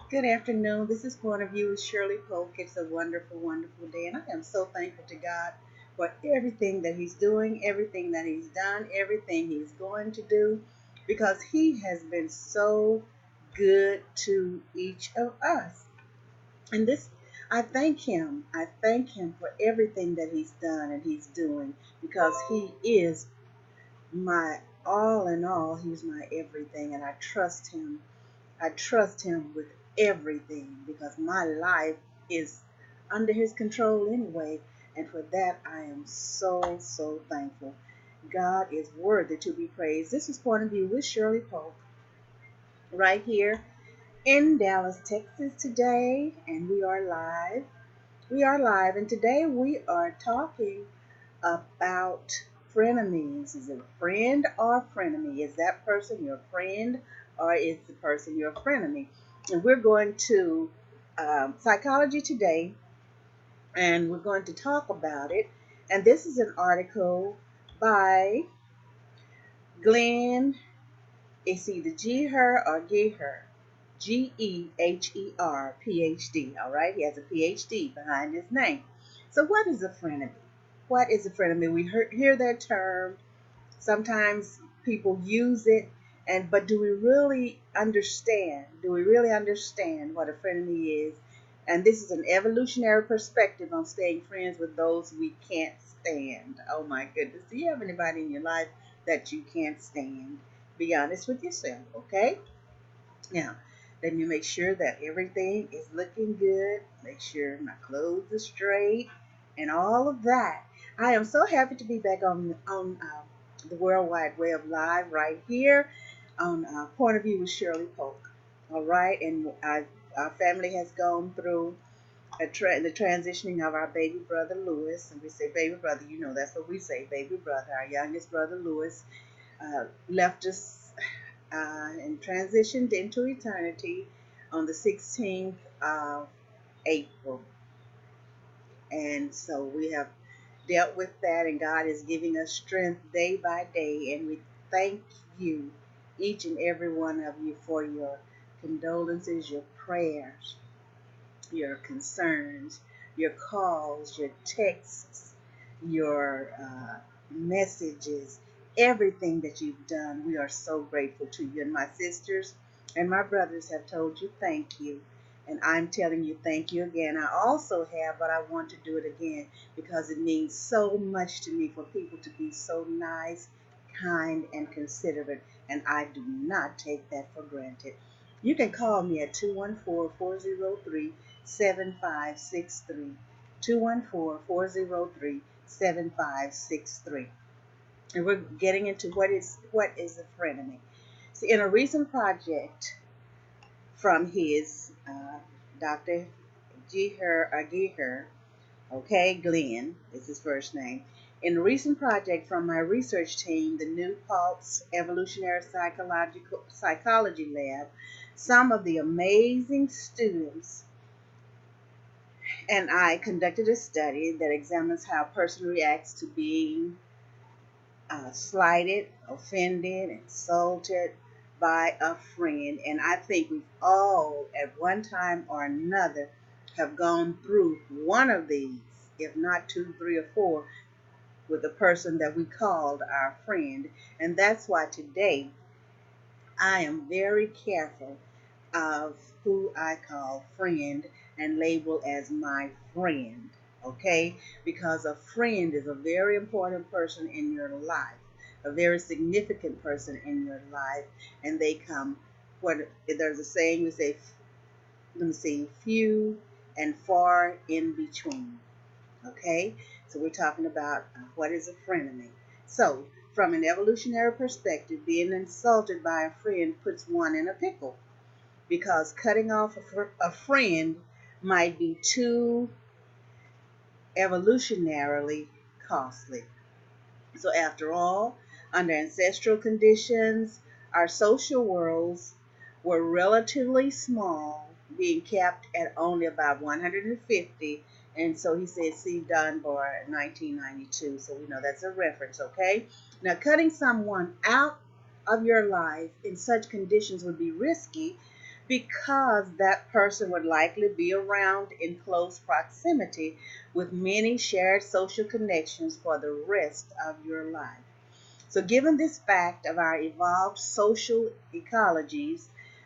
Good afternoon. This is Point of View with Shirley Polk. It's a wonderful, wonderful day, and I am so thankful to God for everything that He's doing, everything that He's done, everything He's going to do, because He has been so good to each of us. And this, I thank Him. I thank Him for everything that He's done and He's doing, because He is my all in all. He's my everything, and I trust Him. I trust Him with everything because my life is under His control anyway. And for that, I am so, so thankful. God is worthy to be praised. This is Point of View with Shirley Polk right here in Dallas, Texas today. And we are live. We are live. And today we are talking about frenemies. Is it a friend or frenemy? Is that person your friend or is the person your frenemy? And we're going to Psychology Today and we're going to talk about it. And this is an article by Glenn. It's either G her or Geher. Geher, PhD. All right, he has a PhD behind his name. So, what is a frenemy? What is a frenemy? We hear that term. Sometimes people use it, and but do we really understand? Do we really understand what a frenemy is? And this is an evolutionary perspective on staying friends with those we can't stand. Oh my goodness. Do you have anybody in your life that you can't stand? Be honest with yourself, okay? Now, let me make sure that everything is looking good. Make sure my clothes are straight and all of that. I am so happy to be back on the World Wide Web Live right here on Point of View with Shirley Polk. All right, and our family has gone through the transitioning of our baby brother Lewis, and we say baby brother. You know that's what we say, baby brother. Our youngest brother Lewis left us and transitioned into eternity on the 16th of April. And so we have dealt with that, and God is giving us strength day by day. And we thank you, each and every one of you, for your condolences, your prayers, your concerns, your calls, your texts, your messages, everything that you've done. We are so grateful to you. And my sisters and my brothers have told you thank you. And I'm telling you thank you again. I also have, but I want to do it again because it means so much to me for people to be so nice, kind, and considerate. And I do not take that for granted. You can call me at 214-403-7563. 214-403-7563. And we're getting into what is a frenemy. See, in a recent project from his Dr. Geher, okay, Glenn is his first name. In a recent project from my research team, the New Pulse Evolutionary Psychology Lab, some of the amazing students and I conducted a study that examines how a person reacts to being slighted, offended, insulted by a friend. And I think we've all, at one time or another, have gone through one of these, if not two, three, or four, with the person that we called our friend. And that's why today I am very careful of who I call friend and label as my friend, okay? Because a friend is a very important person in your life, a very significant person in your life, and they come. What there's a saying we say, let me see, few and far in between. Okay, so we're talking about what is a frenemy. So, from an evolutionary perspective, being insulted by a friend puts one in a pickle because cutting off a friend might be too evolutionarily costly. So, after all, under ancestral conditions, our social worlds were relatively small, being capped at only about 150. And so he said, see Dunbar, 1992. So we know that's a reference, okay? Now, cutting someone out of your life in such conditions would be risky because that person would likely be around in close proximity with many shared social connections for the rest of your life. So, given this fact of our evolved social ecologies,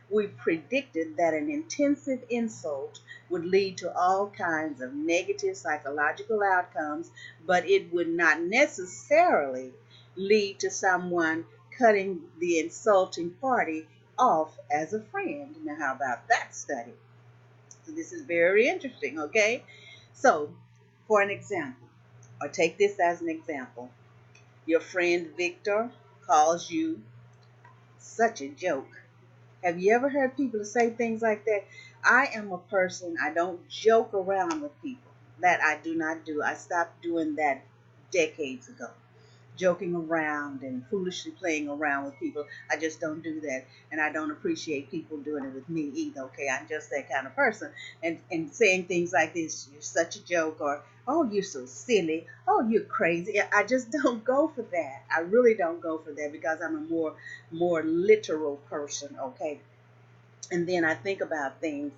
we predicted that an intensive insult would lead to all kinds of negative psychological outcomes, but it would not necessarily lead to someone cutting the insulting party off as a friend. Now, how about that study? So, this is very interesting, okay? So, for an example, or take this as an example, your friend Victor calls you such a joke. Have you ever heard people say things like that? I am a person, I don't joke around with people. That I do not do. I stopped doing that decades ago. Joking around and foolishly playing around with people. I just don't do that. And I don't appreciate people doing it with me either. Okay, I'm just that kind of person. And saying things like this, you're such a joke, or oh, you're so silly, oh, you're crazy. I just don't go for that. I really don't go for that because I'm a more literal person, okay? And then I think about things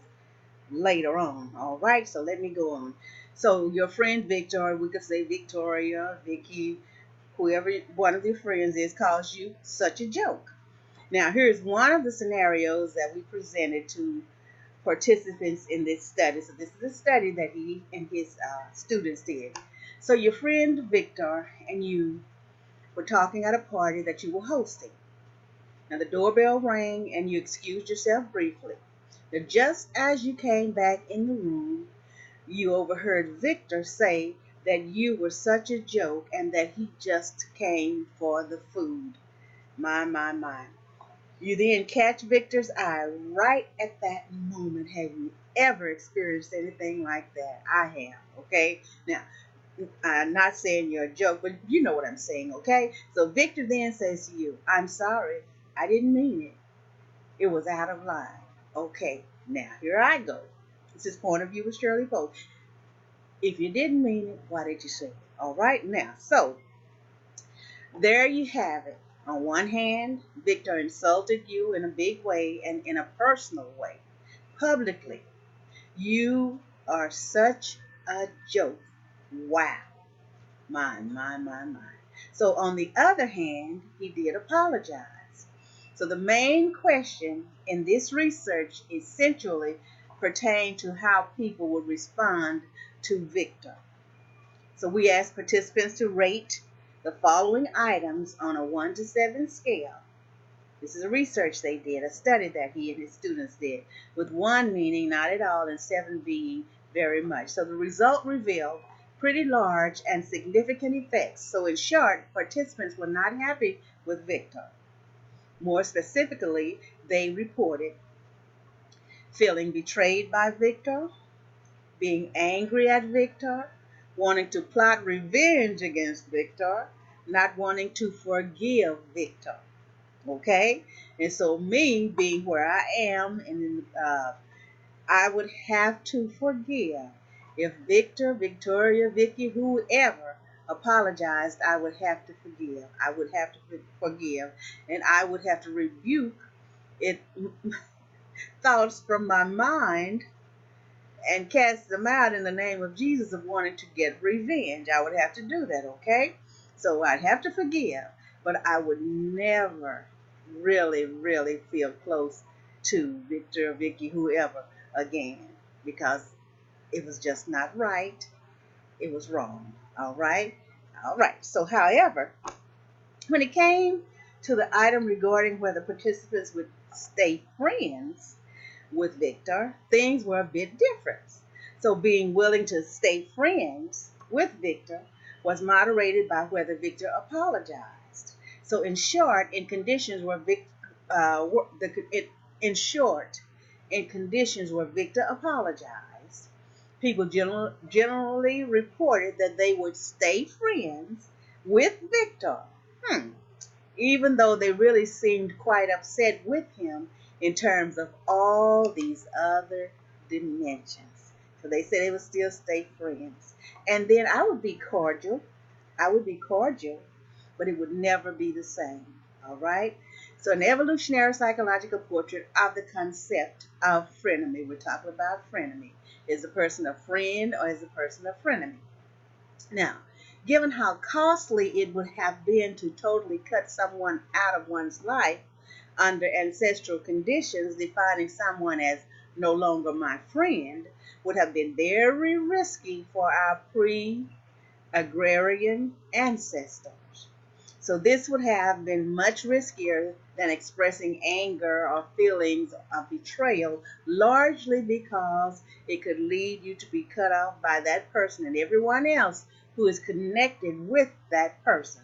later on. All right, so let me go on. So your friend Victor, we could say Victoria, Vicky, whoever one of your friends is, calls you such a joke. Now, here's one of the scenarios that we presented to participants in this study. So, this is a study that he and his students did. So, your friend Victor and you were talking at a party that you were hosting. Now, the doorbell rang and you excused yourself briefly. Now, just as you came back in the room, you overheard Victor say that you were such a joke and that he just came for the food. My, my, my. You then catch Victor's eye right at that moment. Have you ever experienced anything like that? I have, okay? Now, I'm not saying you're a joke, but you know what I'm saying, okay? So Victor then says to you, I'm sorry, I didn't mean it. It was out of line. Okay, now here I go. This is point of view with Shirley Post. If you didn't mean it, why did you say it? All right, now, so there you have it. On one hand, Victor insulted you in a big way and in a personal way, publicly. You are such a joke. Wow. My. So, on the other hand, he did apologize. So, the main question in this research essentially pertained to how people would respond to Victor. So we asked participants to rate the following items on a 1 to 7 scale. This is a research they did, a study that he and his students did, with 1 meaning not at all and 7 being very much. So the result revealed pretty large and significant effects. So in short, participants were not happy with Victor. More specifically, they reported feeling betrayed by Victor, being angry at Victor, wanting to plot revenge against Victor, not wanting to forgive Victor. Okay? And so, me being where I am, and I would have to forgive. If Victor, Victoria, Vicky, whoever apologized, I would have to forgive. I would have to forgive. And I would have to rebuke it, thoughts from my mind and cast them out in the name of Jesus of wanting to get revenge. I would have to do that, okay? So I'd have to forgive, but I would never really feel close to Victor, Vicky, whoever again, because it was just not right. It was wrong. All right? All right. So, however, when it came to the item regarding whether participants would stay friends, with Victor, things were a bit different. So, being willing to stay friends with Victor was moderated by whether Victor apologized. So, in short, in conditions where Victor, in short, in conditions where Victor apologized, people generally reported that they would stay friends with Victor. Even though they really seemed quite upset with him in terms of all these other dimensions. So they said they would still stay friends. And then I would be cordial. I would be cordial, but it would never be the same. All right? So an evolutionary psychological portrait of the concept of frenemy. We're talking about frenemy. Is a person a friend or is a person a frenemy? Now, given how costly it would have been to totally cut someone out of one's life under ancestral conditions, defining someone as no longer my friend would have been very risky for our pre agrarian ancestors. So this would have been much riskier than expressing anger or feelings of betrayal, largely because it could lead you to be cut off by that person and everyone else who is connected with that person.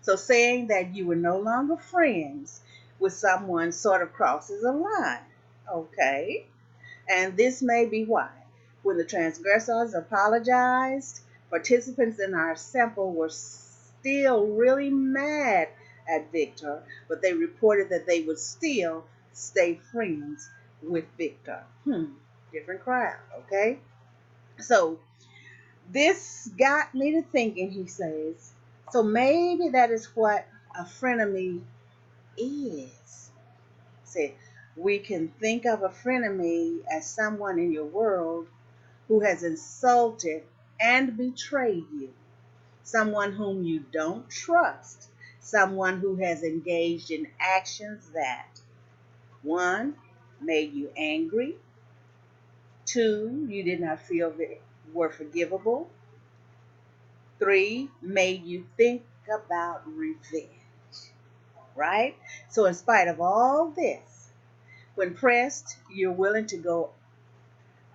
So saying that you were no longer friends with someone sort of crosses a line. Okay? And this may be why. When the transgressors apologized, participants in our sample were still really mad at Victor, but they reported that they would still stay friends with Victor. Different crowd, okay? So this got me to thinking, he says, so maybe that is what a frenemy is. Say, we can think of a frenemy as someone in your world who has insulted and betrayed you, someone whom you don't trust, someone who has engaged in actions that, one, made you angry, two, you did not feel that were forgivable, three, made you think about revenge, right? So, in spite of all this, when pressed, you're willing to go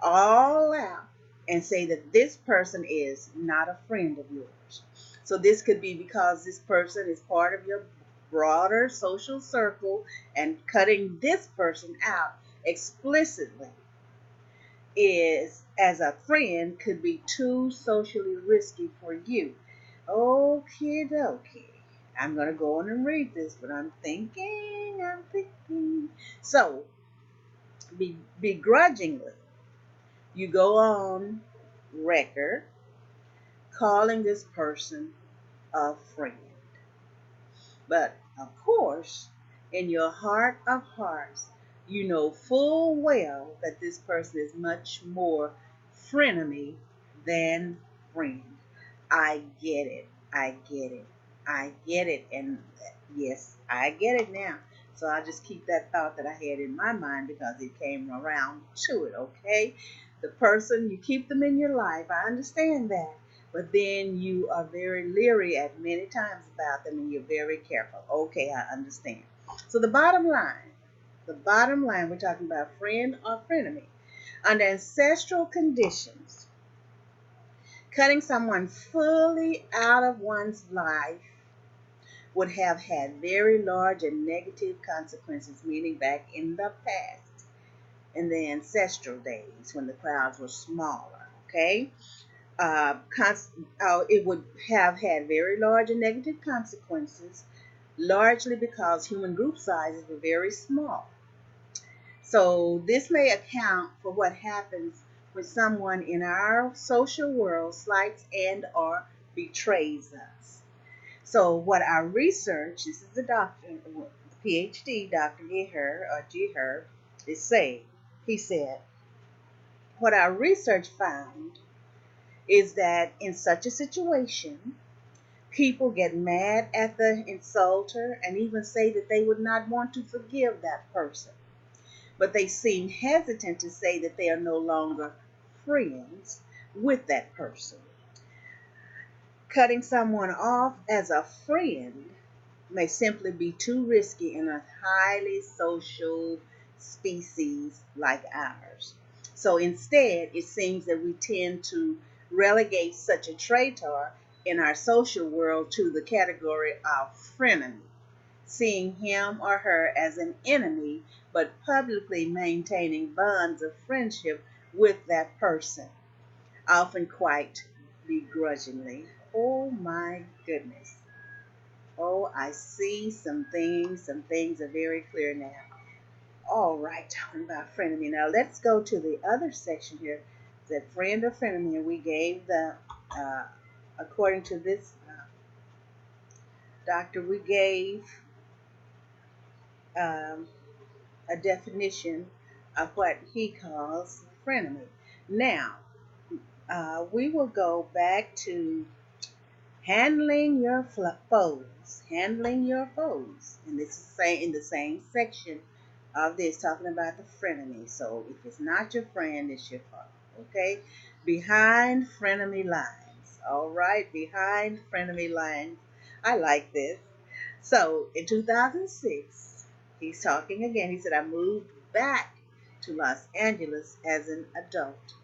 all out and say that this person is not a friend of yours. So this could be because this person is part of your broader social circle, and cutting this person out explicitly is as a friend could be too socially risky for you. Okie dokie. I'm going to go on and read this, but I'm thinking. So, begrudgingly, you go on record calling this person a friend. But of course, in your heart of hearts, you know full well that this person is much more frenemy than friend. I get it. I get it. I get it. And yes, I get it now. So I'll just keep that thought that I had in my mind because it came around to it, okay? The person, you keep them in your life. I understand that. But then you are very leery at many times about them and you're very careful. Okay, I understand. So the bottom line, we're talking about friend or frenemy. Under ancestral conditions, cutting someone fully out of one's life would have had very large and negative consequences, meaning back in the past, in the ancestral days when the crowds were smaller, okay? It would have had very large and negative consequences, largely because human group sizes were very small. So this may account for what happens when someone in our social world slights and or betrays us. So what our research, this is the doctor, the PhD, Dr. Geher, is saying. He said, what our research found is that in such a situation, people get mad at the insulter and even say that they would not want to forgive that person. But they seem hesitant to say that they are no longer friends with that person. Cutting someone off as a friend may simply be too risky in a highly social species like ours. So instead, it seems that we tend to relegate such a traitor in our social world to the category of frenemy, seeing him or her as an enemy, but publicly maintaining bonds of friendship with that person, often quite begrudgingly. Oh my goodness. Oh, I see some things. Some things are very clear now. All right, talking about frenemy. Now let's go to the other section here. That friend or frenemy, and we gave the, according to this doctor, we gave um, a definition of what he calls frenemy. Now, we will go back to handling your foes, handling your foes, and this is in the same section of this, talking about the frenemy. So if it's not your friend, it's your foe. Okay, behind frenemy lines. All right, behind frenemy lines. I like this. So in 2006, he's talking again. He said, I moved back to Los Angeles as an adult.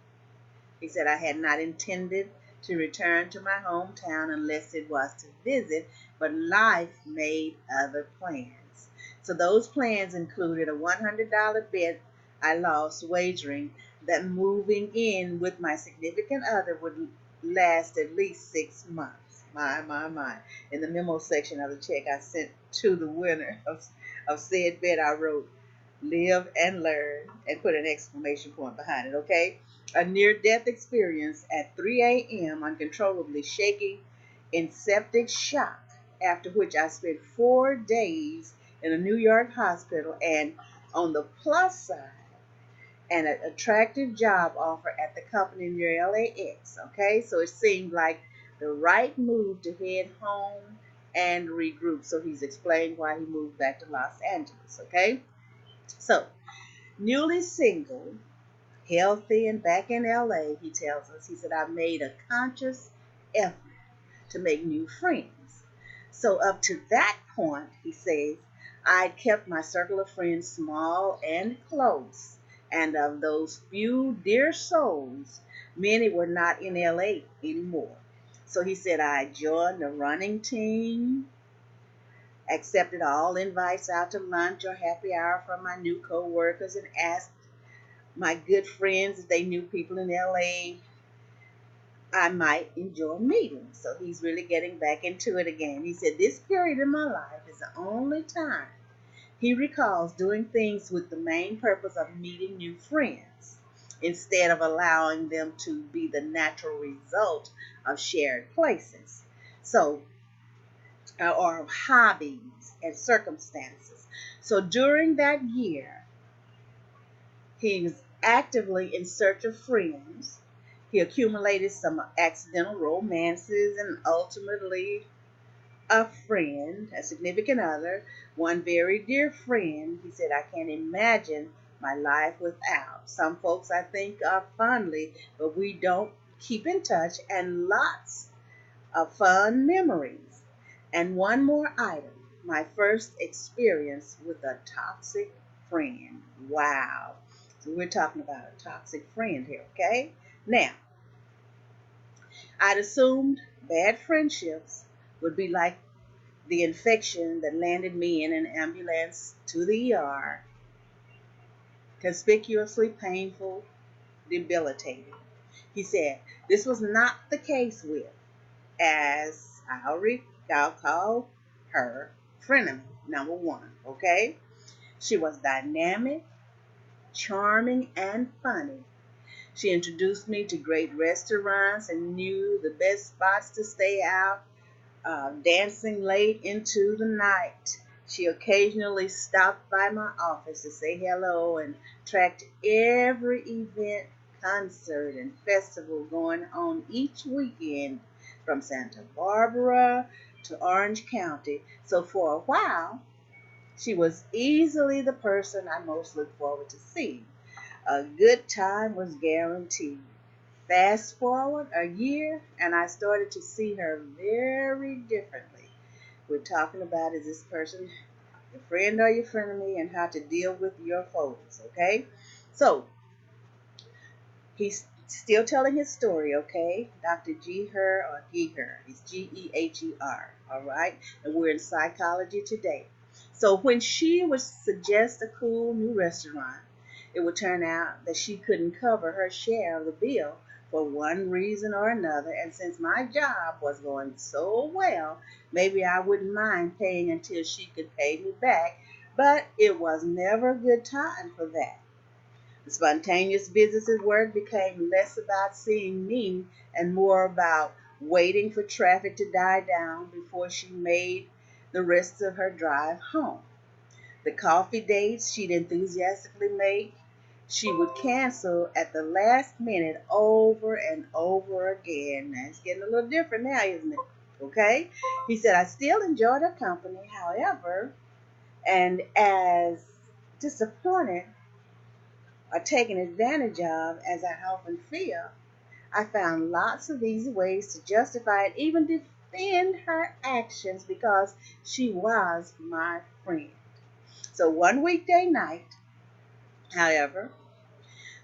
He said, I had not intended to return to my hometown unless it was to visit, but life made other plans. So those plans included a $100 bet I lost wagering that moving in with my significant other would last at least 6 months. My. In the memo section of the check I sent to the winner of said bet, I wrote, live and learn, and put an exclamation point behind it, okay? A near death experience at 3 a.m., uncontrollably shaking in septic shock, after which I spent 4 days in a New York hospital, and on the plus side, an attractive job offer at the company near LAX, okay? So it seemed like the right move to head home and regroup. So he's explained why he moved back to Los Angeles, okay? So, newly single, healthy, and back in LA, he tells us, he said, I made a conscious effort to make new friends. So, up to that point, he says, I kept my circle of friends small and close. And of those few dear souls, many were not in LA anymore. So he said, I joined the running team, accepted all invites out to lunch or happy hour from my new co-workers, and asked my good friends if they knew people in LA I might enjoy meeting. So he's really getting back into it again. He said, this period in my life is the only time he recalls doing things with the main purpose of meeting new friends instead of allowing them to be the natural result of shared places. So, or hobbies and circumstances. So during that year, he was actively in search of friends. He accumulated some accidental romances and ultimately a friend, a significant other, one very dear friend. He said, I can't imagine my life without. Some folks I think of fondly, but we don't keep in touch, and lots of fun memories. And one more item, my first experience with a toxic friend. Wow. So we're talking about a toxic friend here, okay? Now, I'd assumed bad friendships would be like the infection that landed me in an ambulance to the ER, conspicuously painful, debilitating. He said, this was not the case with, as I'll call her, Frenemy, number one, okay? She was dynamic, charming, and funny. She introduced me to great restaurants and knew the best spots to stay out, dancing late into the night. She occasionally stopped by my office to say hello and tracked every event, concert, and festival going on each weekend from Santa Barbara to Orange County. So for a while, she was easily the person I most looked forward to seeing. A good time was guaranteed. Fast forward a year, and I started to see her very differently. We're talking about, is this person your friend or your frenemy, and how to deal with your foes, okay? So, he's still telling his story, okay? Dr. Geher or Geher. It's Geher, all right? And we're in psychology today. So when she would suggest a cool new restaurant, it would turn out that she couldn't cover her share of the bill for one reason or another. And since my job was going so well, maybe I wouldn't mind paying until she could pay me back. But it was never a good time for that. The spontaneous business's work became less about seeing me and more about waiting for traffic to die down before she made the rest of her drive home. The coffee dates she'd enthusiastically make, she would cancel at the last minute over and over again. Now, it's getting a little different now, isn't it? Okay? He said, I still enjoyed her company, however, and as disappointed or taken advantage of as I often feel, I found lots of easy ways to justify and even defend her actions because she was my friend. So one weekday night, however,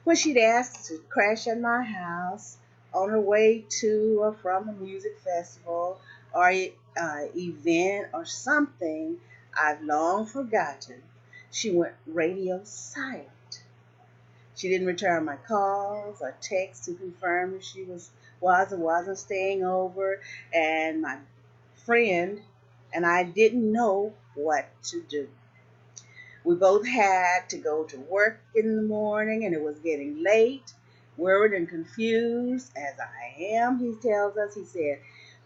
when she'd asked to crash at my house on her way to or from a music festival or event or something I've long forgotten, she went radio silent. She didn't return my calls or texts to confirm if she was or wasn't staying over, and my friend and I didn't know what to do. We both had to go to work in the morning, and it was getting late. Worried and confused as I am, he tells us, he said,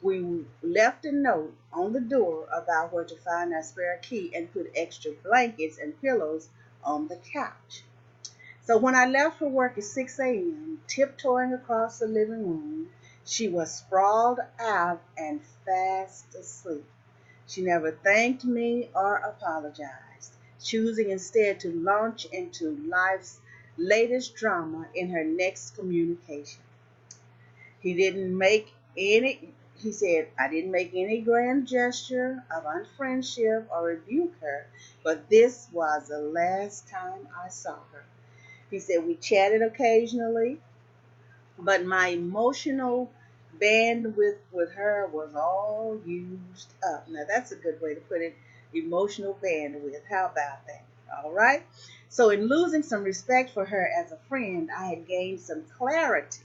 we left a note on the door about where to find our spare key and put extra blankets and pillows on the couch. So when I left for work at 6 a.m., tiptoeing across the living room, she was sprawled out and fast asleep. She never thanked me or apologized, choosing instead to launch into life's latest drama in her next communication. He didn't make any, he said, I didn't make any grand gesture of unfriendship or rebuke her, but this was the last time I saw her. He said, we chatted occasionally, but my emotional bandwidth with her was all used up. Now, that's a good way to put it, emotional bandwidth. How about that? All right. So, in losing some respect for her as a friend, I had gained some clarity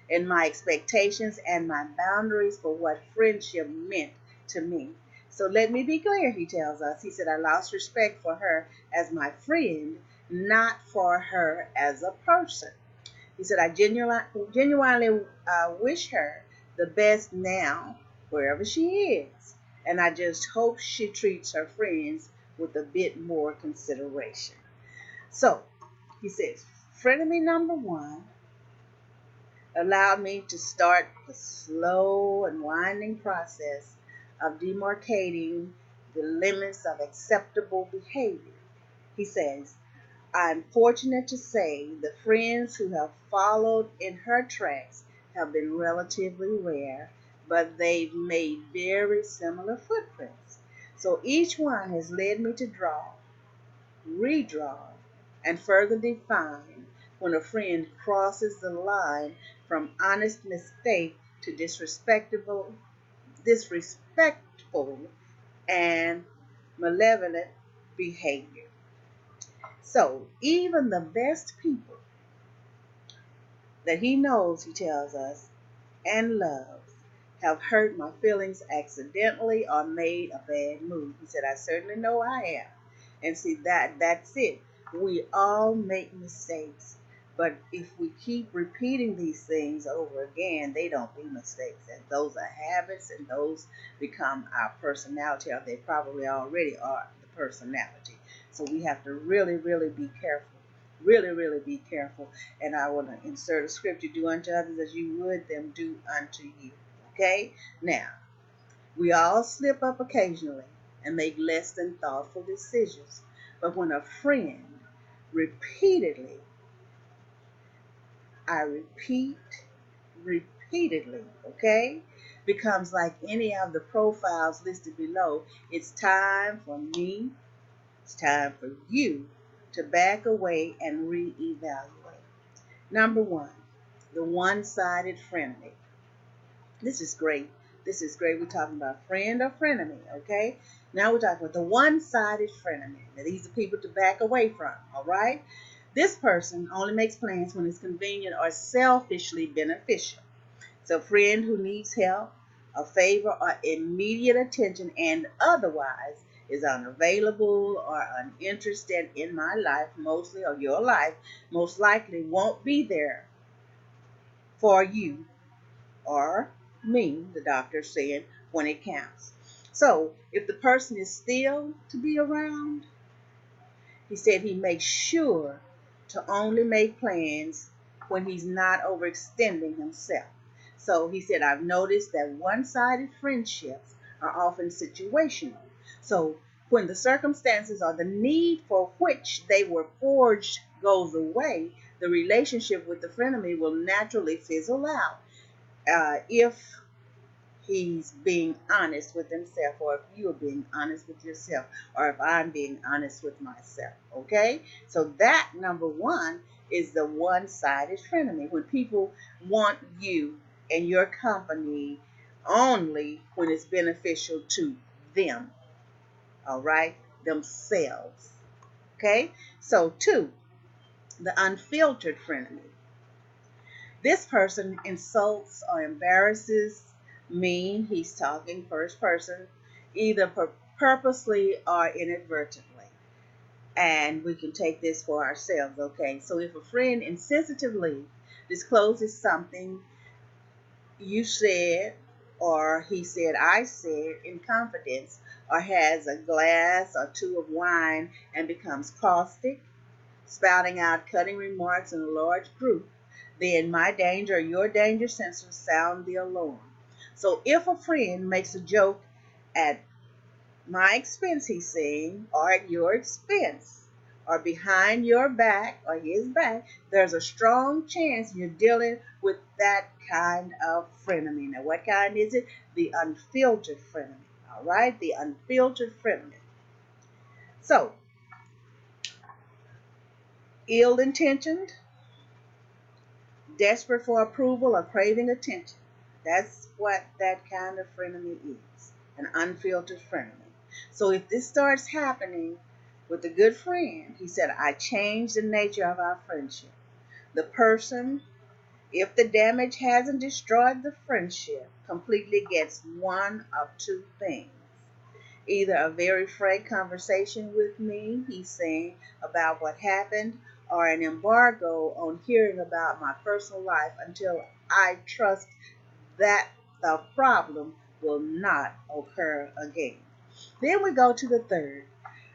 in my expectations and my boundaries for what friendship meant to me. So, let me be clear, he tells us. He said, I lost respect for her as my friend, not for her as a person. He said, I genuinely wish her the best now, wherever she is. And I just hope she treats her friends with a bit more consideration. So, he says, frenemy number one allowed me to start the slow and winding process of demarcating the limits of acceptable behavior. He says, I'm fortunate to say the friends who have followed in her tracks have been relatively rare, but they've made very similar footprints. So each one has led me to draw, redraw, and further define when a friend crosses the line from honest mistake to disrespectful and malevolent behavior. So even the best people that he knows, he tells us, and loves, have hurt my feelings accidentally or made a bad move. He said, I certainly know I am. And see, that's it. We all make mistakes. But if we keep repeating these things over again, they don't be mistakes. And those are habits, and those become our personality, or they probably already are the personality. So we have to really, really be careful. Really, really be careful. And I want to insert a scripture, do unto others as you would them do unto you. Okay? Now, we all slip up occasionally and make less than thoughtful decisions. But when a friend repeatedly, I repeat, repeatedly, okay, becomes like any of the profiles listed below, it's time for me, it's time for you to back away and reevaluate. Number one, the one-sided frenemy. This is great. This is great. We're talking about friend or frenemy, okay? Now we're talking about the one-sided frenemy. Now these are people to back away from, all right? This person only makes plans when it's convenient or selfishly beneficial. So a friend who needs help, a favor, or immediate attention and otherwise is unavailable or uninterested in my life mostly, or your life, most likely won't be there for you or me, the doctor said, when it counts. So if the person is still to be around, He said he makes sure to only make plans when he's not overextending himself. So he said, I've noticed that one sided friendships are often situational. So when the circumstances or the need for which they were forged goes away, the relationship with the frenemy will naturally fizzle out if he's being honest with himself, or if you're being honest with yourself, or if I'm being honest with myself. Okay? So that number one is the one-sided frenemy. When people want you and your company only when it's beneficial to them. All right? Themselves. Okay? So two, the unfiltered frenemy. This person insults or embarrasses me. He's talking first person, either purposely or inadvertently. And we can take this for ourselves, okay? So if a friend insensitively discloses something you said, or he said, I said in confidence, or has a glass or two of wine and becomes caustic, spouting out cutting remarks in a large group, then my danger or your danger sensors sound the alarm. So if a friend makes a joke at my expense, he's saying, or at your expense, or behind your back or his back, there's a strong chance you're dealing with that kind of frenemy. Now, what kind is it? The unfiltered frenemy. All right, the unfiltered frenemy. So, ill-intentioned, desperate for approval or craving attention. That's what that kind of frenemy is, an unfiltered frenemy. So if this starts happening with a good friend, he said, I changed the nature of our friendship. The person, if the damage hasn't destroyed the friendship, completely gets one of two things. Either a very frank conversation with me, he's saying, about what happened, or an embargo on hearing about my personal life until I trust that the problem will not occur again. Then we go to the third,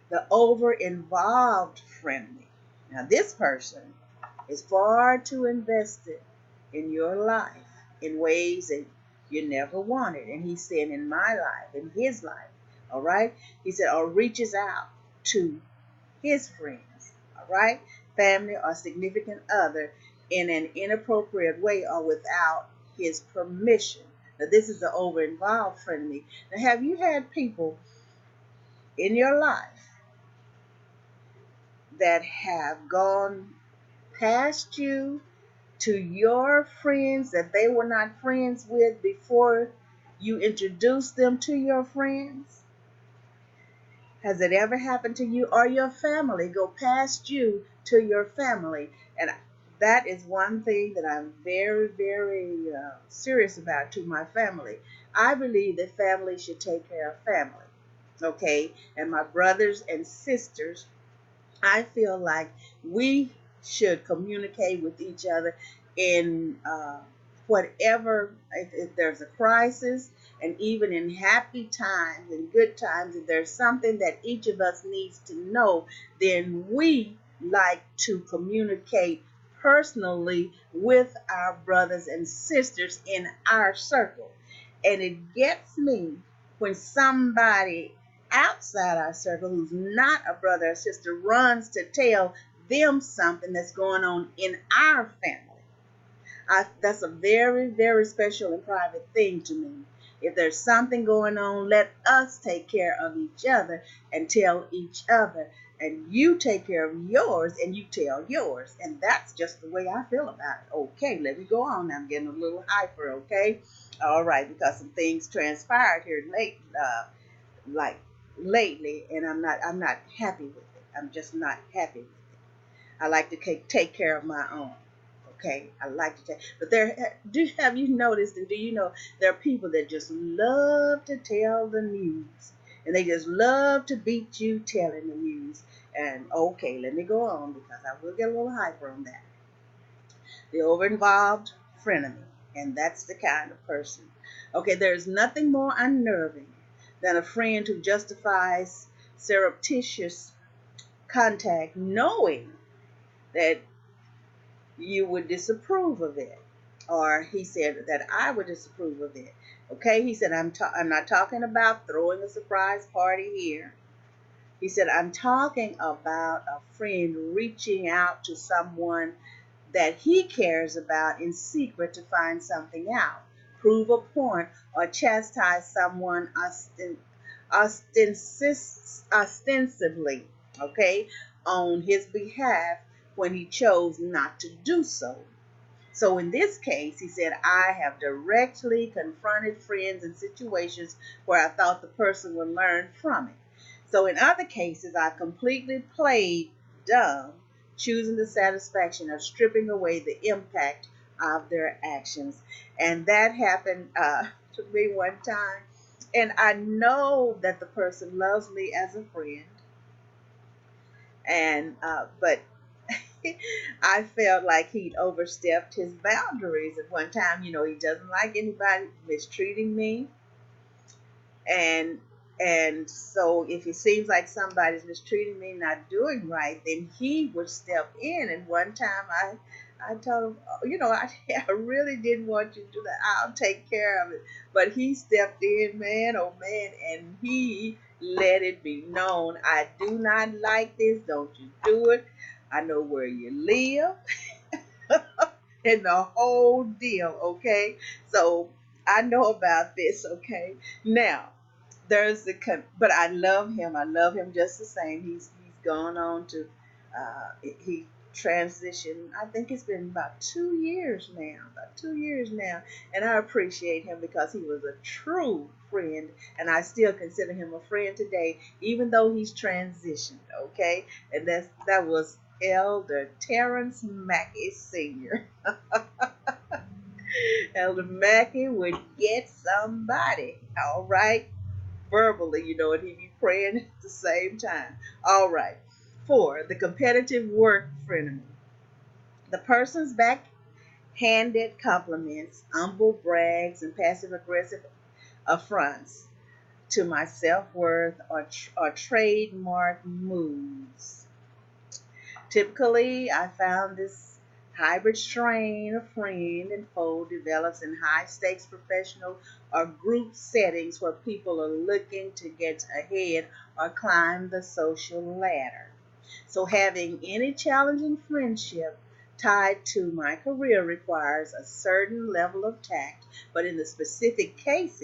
the over involved friendly. Now, this person is far too invested in your life in ways that you never wanted. And he said, in my life, in his life, all right? He said, or reaches out to his friends, all right? Family or significant other in an inappropriate way or without his permission. Now, this is the over involved frenemy. Now, have you had people in your life that have gone past you to your friends that they were not friends with before you introduced them to your friends? Has it ever happened to you, or your family go past you to your family? And that is one thing that I'm very, very serious about to my family. I believe that family should take care of family, okay? And my brothers and sisters, I feel like we should communicate with each other in whatever, if there's a crisis, and even in happy times and good times, if there's something that each of us needs to know, then we like to communicate personally with our brothers and sisters in our circle. And it gets me when somebody outside our circle who's not a brother or sister runs to tell them something that's going on in our family. That's a very, very special and private thing to me. If there's something going on, let us take care of each other and tell each other. And you take care of yours and you tell yours. And that's just the way I feel about it. Okay, let me go on. I'm getting a little hyper, okay? All right, because some things transpired here like lately, and I'm not happy with it. I'm just not happy with it. I like to take care of my own. Okay, I like to take, but have you noticed, and do you know there are people that just love to tell the news, and they just love to beat you telling the news. And okay, let me go on because I will get a little hyper on that. The over-involved frenemy, and that's the kind of person. Okay, there's nothing more unnerving than a friend who justifies surreptitious contact knowing that you would disapprove of it. Or he said that I would disapprove of it. Okay, he said, I'm not talking about throwing a surprise party here. He said, I'm talking about a friend reaching out to someone that he cares about in secret to find something out, prove a point, or chastise someone ostensibly, okay, on his behalf when he chose not to do so. So in this case, he said, I have directly confronted friends in situations where I thought the person would learn from it. So in other cases, I completely played dumb, choosing the satisfaction of stripping away the impact of their actions. And that happened to me one time. And I know that the person loves me as a friend. And but I felt like he'd overstepped his boundaries at one time. He doesn't like anybody mistreating me, and so if it seems like somebody's mistreating me, not doing right, then he would step in. And one time I told him, "Oh, I really didn't want you to do that. I'll take care of it." But he stepped in, man, oh man, and he let it be known, I do not like this. Don't you do it. I know where you live and the whole deal, okay? So I know about this, okay? Now, but I love him. I love him just the same. He's gone on to he transitioned. I think it's been about 2 years now. About 2 years now, and I appreciate him because he was a true friend, and I still consider him a friend today, even though he's transitioned. Okay, and that was Elder Terrence Mackey Sr. Elder Mackey would get somebody. All right, verbally, and he'd be praying at the same time. All right. 4, the competitive work frenemy. The person's backhanded compliments, humble brags, and passive aggressive affronts to my self worth or trademark moves. Typically, I found this hybrid strain of friend and foe develops in high stakes professional or group settings where people are looking to get ahead or climb the social ladder. So, having any challenging friendship tied to my career requires a certain level of tact, but in this specific case,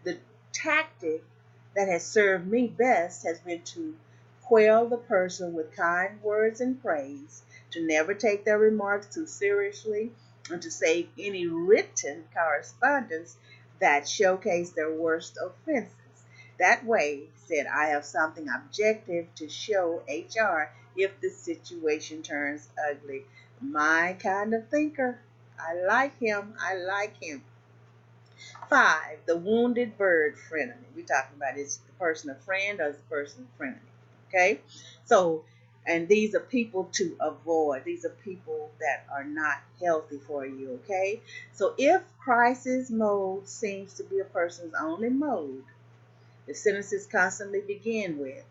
the tactic that has served me best has been to quell the person with kind words and praise, to never take their remarks too seriously, and to save any written correspondence that showcase their worst offenses. That way, said, I have something objective to show HR if the situation turns ugly. My kind of thinker. I like him. I like him. 5, the wounded bird frenemy. We're talking about, is the person a friend or is the person a frenemy? Okay? So, and these are people to avoid. These are people that are not healthy for you, okay? So if crisis mode seems to be a person's only mode, the sentences constantly begin with,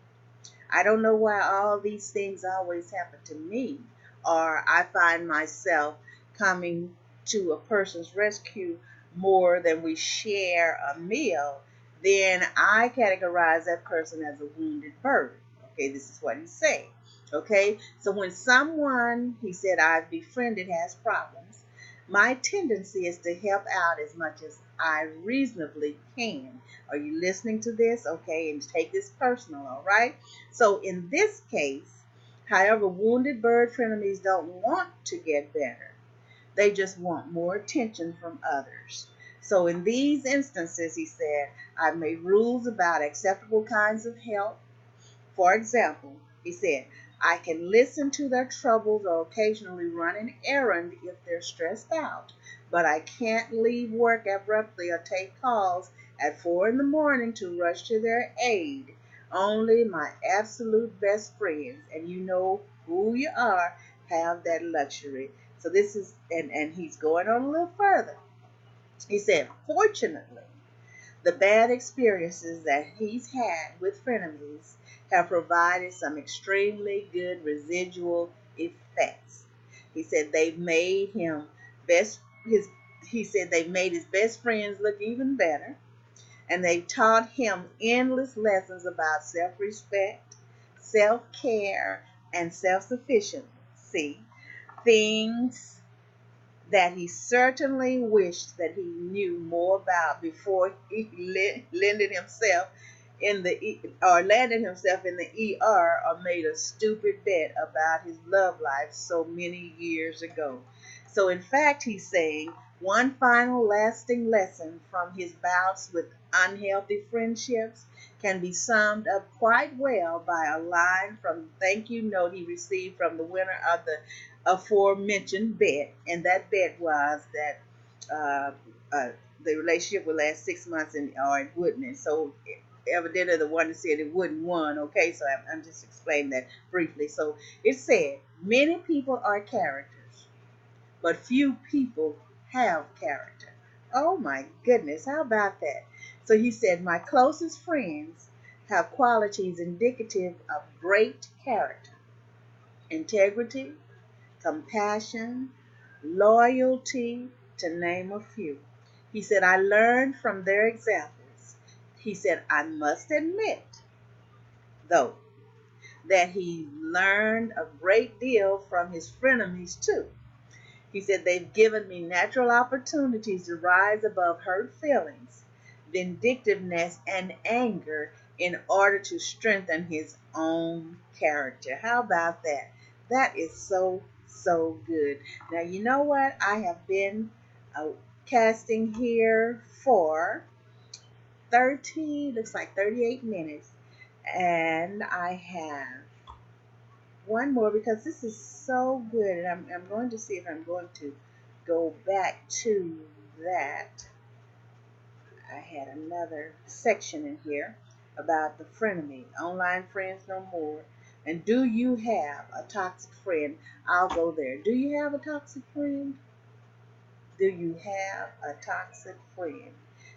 I don't know why all these things always happen to me, or I find myself coming to a person's rescue more than we share a meal, then I categorize that person as a wounded bird. Okay, this is what he's saying. Okay, so when someone, he said, I've befriended has problems, my tendency is to help out as much as I reasonably can. Are you listening to this? Okay, and take this personal, all right? So in this case, however, wounded bird frenemies don't want to get better. They just want more attention from others. So in these instances, he said, I've made rules about acceptable kinds of help. For example, he said, I can listen to their troubles or occasionally run an errand if they're stressed out, but I can't leave work abruptly or take calls at 4 in the morning to rush to their aid. Only my absolute best friends, and you know who you are, have that luxury. So this is, and he's going on a little further. He said, fortunately, the bad experiences that he's had with frenemies have provided some extremely good residual effects. He said they've made him best his he said they've made his best friends look even better, and they've taught him endless lessons about self-respect, self-care, and self-sufficiency, things that he certainly wished that he knew more about before he landed himself in the ER or made a stupid bet about his love life so many years ago. So in fact, he's saying one final lasting lesson from his bouts with unhealthy friendships can be summed up quite well by a line from the thank you note he received from the winner of the aforementioned bet, and that bet was that uh, uh, the relationship would last 6 months, or it wouldn't. And so, evidently, the one that said it wouldn't won. Okay, so I'm just explaining that briefly. So it said, many people are characters, but few people have character. Oh my goodness, how about that? So he said, my closest friends have qualities indicative of great character, integrity, compassion, loyalty, to name a few. He said, I learned from their examples. He said, I must admit, though, that he learned a great deal from his frenemies too. He said, they've given me natural opportunities to rise above hurt feelings, vindictiveness, and anger in order to strengthen his own character. How about that? That is so, so good. Now, you know what? I have been casting here for 38 minutes, and I have one more because this is so good, and I'm going to see if I'm going to go back to that. I had another section in here about the frenemy, online friends no more. And do you have a toxic friend? I'll go there. Do you have a toxic friend? Do you have a toxic friend?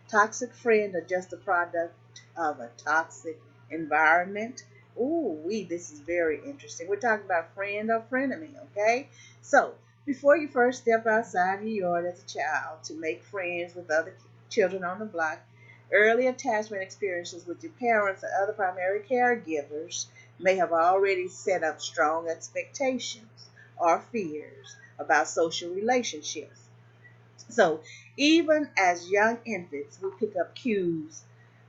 Toxic friends are just a product of a toxic environment. Ooh, this is very interesting. We're talking about friend or frenemy, okay? So, before you first step outside your yard as a child to make friends with other children on the block, early attachment experiences with your parents or other primary caregivers may have already set up strong expectations or fears about social relationships. So, even as young infants, we pick up cues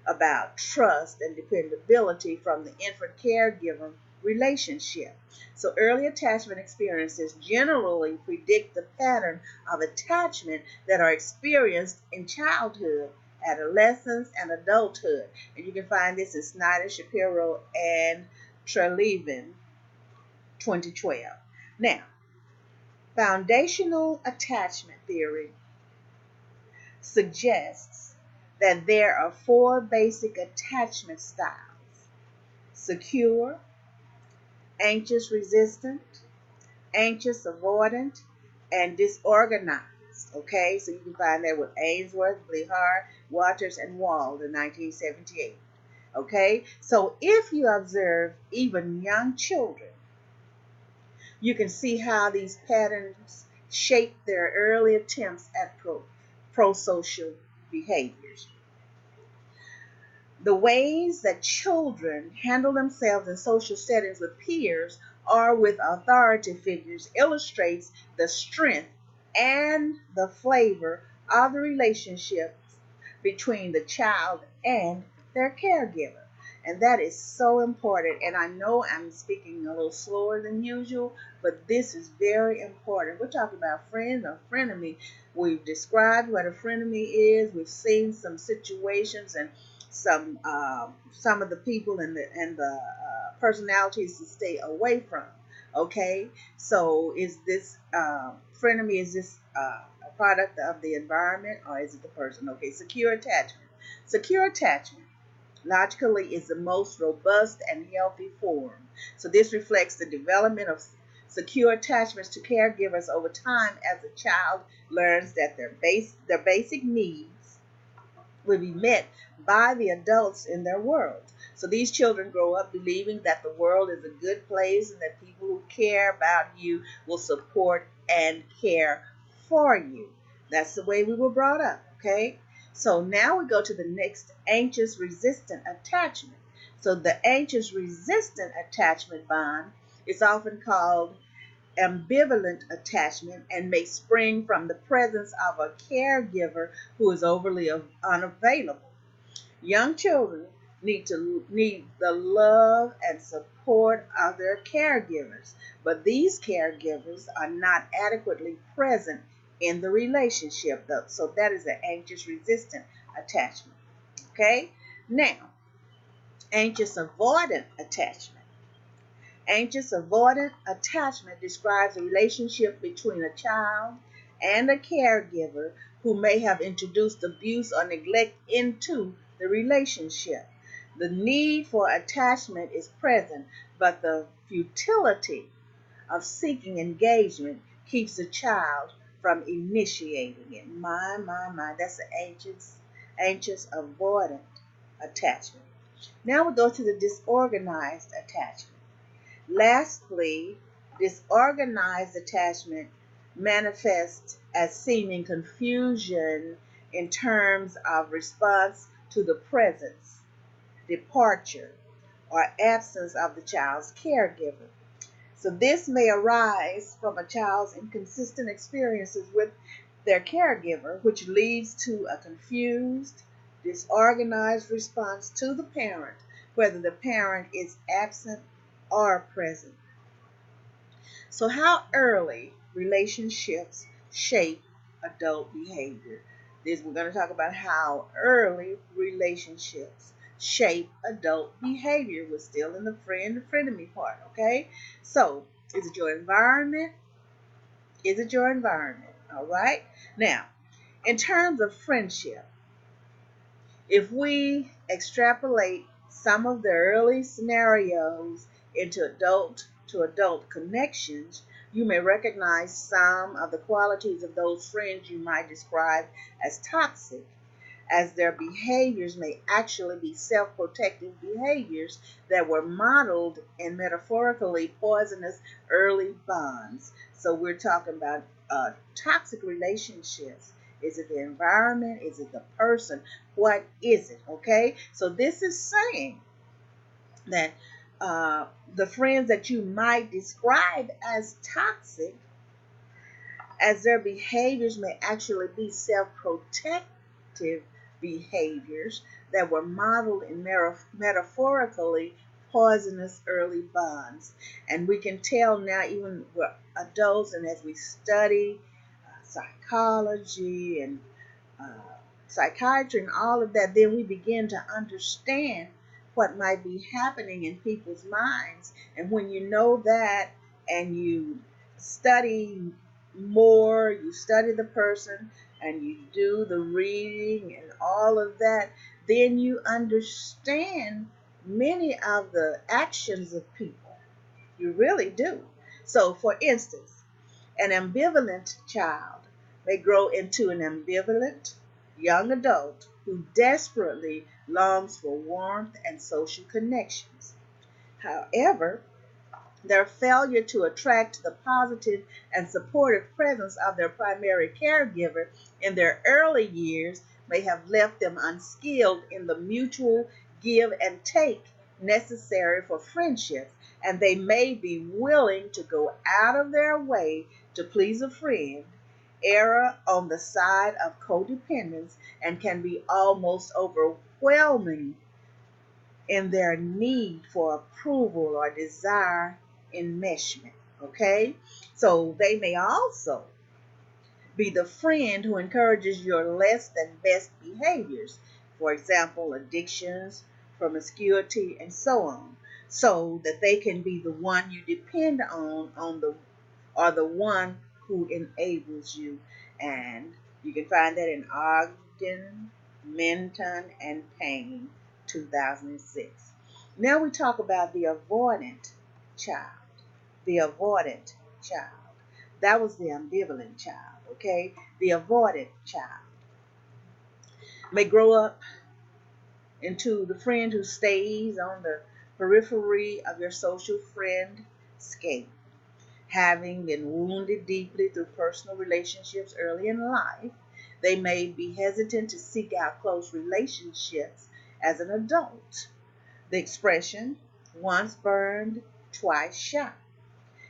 about trust and dependability from the infant caregiver relationship. So, early attachment experiences generally predict the pattern of attachment that are experienced in childhood, adolescence, and adulthood. And you can find this in Snyder, Shapiro, and Treleaven, 2012. Now, foundational attachment theory suggests that there are four basic attachment styles: secure, anxious resistant, anxious avoidant, and disorganized. Okay, so you can find that with Ainsworth, Blihar, Waters, and Wald in 1978. Okay, so if you observe even young children, you can see how these patterns shape their early attempts at pro-social behaviors. The ways that children handle themselves in social settings with peers or with authority figures illustrates the strength and the flavor of the relationships between the child and their caregiver. And that is so important. And I know I'm speaking a little slower than usual, but this is very important. We're talking about friend or frenemy. We've described what a frenemy is. We've seen some situations and some of the people and the personalities to stay away from. Okay, so is this frenemy? Is this a product of the environment or is it the person? Okay, secure attachment. Secure attachment logically is the most robust and healthy form. So this reflects the development of secure attachments to caregivers over time as the child learns that their basic needs will be met by the adults in their world. So these children grow up believing that the world is a good place and that people who care about you will support and care for you. That's the way we were brought up, okay? So now we go to the next, anxious resistant attachment. So the anxious resistant attachment bond is often called ambivalent attachment and may spring from the presence of a caregiver who is overly unavailable. Young children need the love and support of their caregivers, but these caregivers are not adequately present in the relationship, though. So that is an anxious resistant attachment. Okay? Now, anxious avoidant attachment. Anxious avoidant attachment describes a relationship between a child and a caregiver who may have introduced abuse or neglect into the relationship. The need for attachment is present, but the futility of seeking engagement keeps the child from initiating it. My, that's an anxious avoidant attachment. Now we go to the disorganized attachment. Lastly, disorganized attachment manifests as seeming confusion in terms of response to the presence, departure, or absence of the child's caregiver. So this may arise from a child's inconsistent experiences with their caregiver, which leads to a confused, disorganized response to the parent, whether the parent is absent or present. So, how early relationships shape adult behavior? This we're going to talk about how early relationships shape adult behavior. We're still in the frenemy part, okay? So, is it your environment? Is it your environment? All right. Now, in terms of friendship, if we extrapolate some of the early scenarios into adult to adult connections, you may recognize some of the qualities of those friends you might describe as toxic, as their behaviors may actually be self protective behaviors that were modeled in metaphorically poisonous early bonds. So, we're talking about toxic relationships. Is it the environment? Is it the person? What is it? Okay, so this is saying that the friends that you might describe as toxic, as their behaviors may actually be self protective behaviors that were modeled in metaphorically poisonous early bonds. And we can tell now, even we're adults, and as we study psychology and uh, psychiatry and all of that, then we begin to understand what might be happening in people's minds. And when you know that and you study more, you study the person and you do the reading and all of that, then you understand many of the actions of people. You really do. So, for instance, an ambivalent child may grow into an ambivalent young adult who desperately longs for warmth and social connections. However, their failure to attract the positive and supportive presence of their primary caregiver in their early years may have left them unskilled in the mutual give and take necessary for friendships, and they may be willing to go out of their way to please a friend, err on the side of codependence, and can be almost overwhelming in their need for approval or desire enmeshment. Okay? So they may also be the friend who encourages your less than best behaviors, for example, addictions, promiscuity, and so on, so that they can be the one you depend on the or the one who enables you. And you can find that in Ogden, Minton, and Payne, 2006. Now we talk about the avoidant child. The avoidant child. That was the ambivalent child, okay? The avoidant child may grow up into the friend who stays on the periphery of your social friend scape. Having been wounded deeply through personal relationships early in life, they may be hesitant to seek out close relationships as an adult. The expression, once burned, twice shy,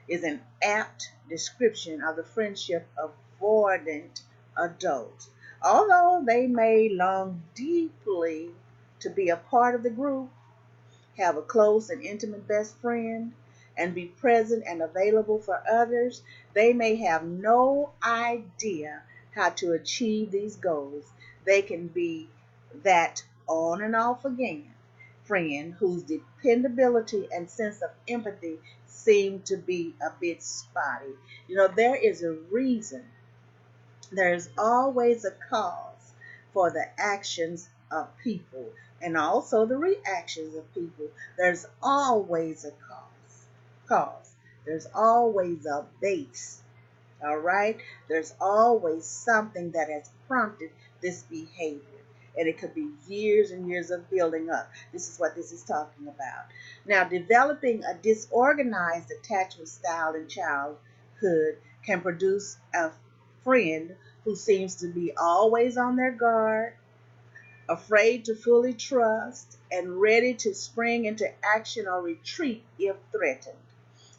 is an apt description of the friendship avoidant adult. Although they may long deeply to be a part of the group, have a close and intimate best friend, and be present and available for others, they may have no idea how to achieve these goals. They can be that on and off again friend whose dependability and sense of empathy seem to be a bit spotty. There is a reason, there's always a cause for the actions of people and also the reactions of people. There's always a cause. There's always a base. All right? There's always something that has prompted this behavior. And it could be years and years of building up. This is what this is talking about. Now, developing a disorganized attachment style in childhood can produce a friend who seems to be always on their guard, afraid to fully trust, and ready to spring into action or retreat if threatened.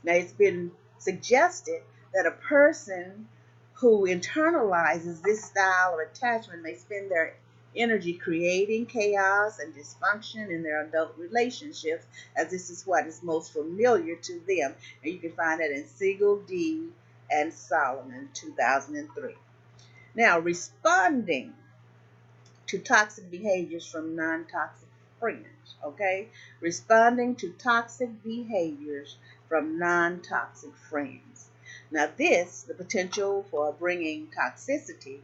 Now, it's been suggested that a person who internalizes this style of attachment may spend their energy creating chaos and dysfunction in their adult relationships, as this is what is most familiar to them. And you can find that in Siegel, D. and Solomon, 2003. Now, responding to toxic behaviors from non-toxic friends, okay? Responding to toxic behaviors from non-toxic friends. Now this, the potential for bringing toxicity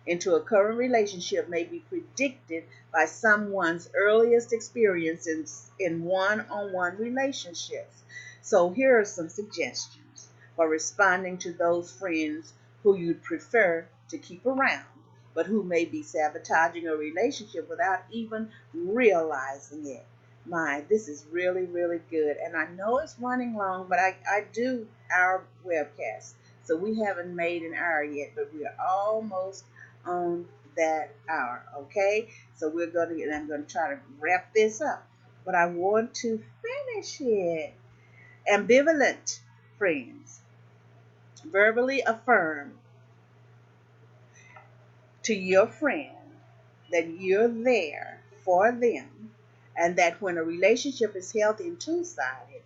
into a current relationship may be predicted by someone's earliest experiences in one-on-one relationships. So here are some suggestions for responding to those friends who you'd prefer to keep around, but who may be sabotaging a relationship without even realizing it. My, this is really, really good. And I know it's running long, but I do our webcast. So we haven't made an hour yet, but we are almost on that hour, okay? So and I'm going to try to wrap this up, but I want to finish it. Ambivalent friends verbally affirm to your friend that you're there for them and that when a relationship is healthy and two-sided,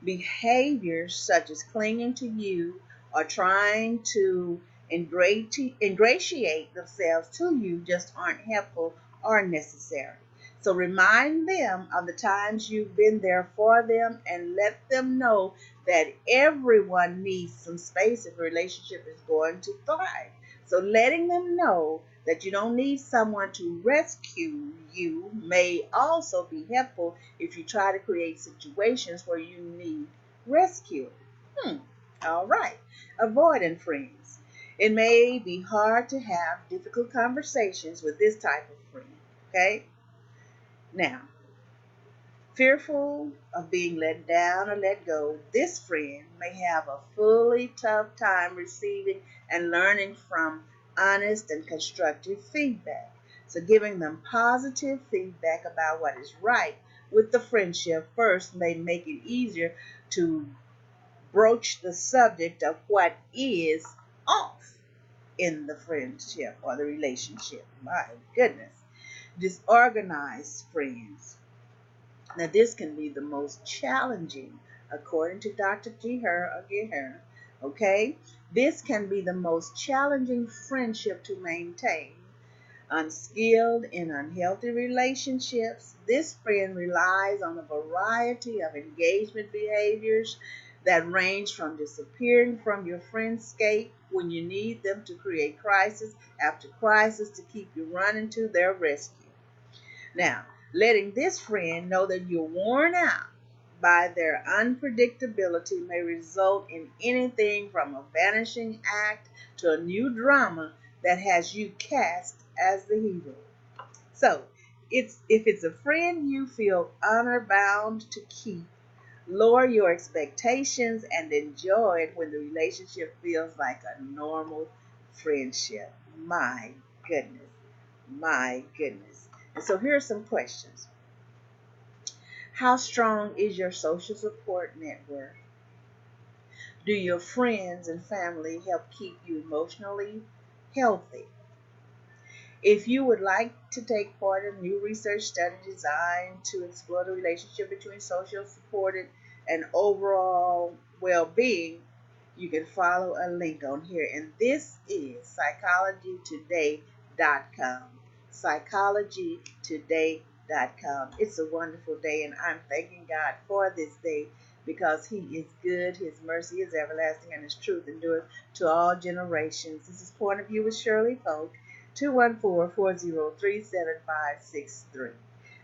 behaviors such as clinging to you or trying to ingratiate themselves to you just aren't helpful or necessary. So remind them of the times you've been there for them and let them know that everyone needs some space if a relationship is going to thrive. So letting them know that you don't need someone to rescue you may also be helpful if you try to create situations where you need rescue. All right. Avoidant friends. It may be hard to have difficult conversations with this type of friend. Okay? Now, fearful of being let down or let go, this friend may have a fully tough time receiving and learning from honest and constructive feedback. So, giving them positive feedback about what is right with the friendship first may make it easier to broach the subject of what is off in the friendship or the relationship. My goodness. Disorganized friends. Now, this can be the most challenging, according to Dr. Geher, okay? This can be the most challenging friendship to maintain. Unskilled in unhealthy relationships, this friend relies on a variety of engagement behaviors that range from disappearing from your friendscape when you need them to create crisis after crisis to keep you running to their rescue. Now, letting this friend know that you're worn out by their unpredictability may result in anything from a vanishing act to a new drama that has you cast as the hero. So, If it's a friend you feel honor bound to keep, lower your expectations and enjoy it when the relationship feels like a normal friendship. My goodness. My goodness. And so here are some questions. How strong is your social support network? Do your friends and family help keep you emotionally healthy? If you would like to take part in a new research study designed to explore the relationship between social support and overall well being, you can follow a link on here. And this is psychologytoday.com. Psychologytoday.com. It's a wonderful day, and I'm thanking God for this day because He is good, His mercy is everlasting, and His truth endures to all generations. This is Point of View with Shirley Polk. 214-403-7563.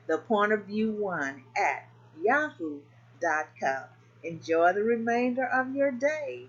The Point of View 1 at yahoo.com. Enjoy the remainder of your day.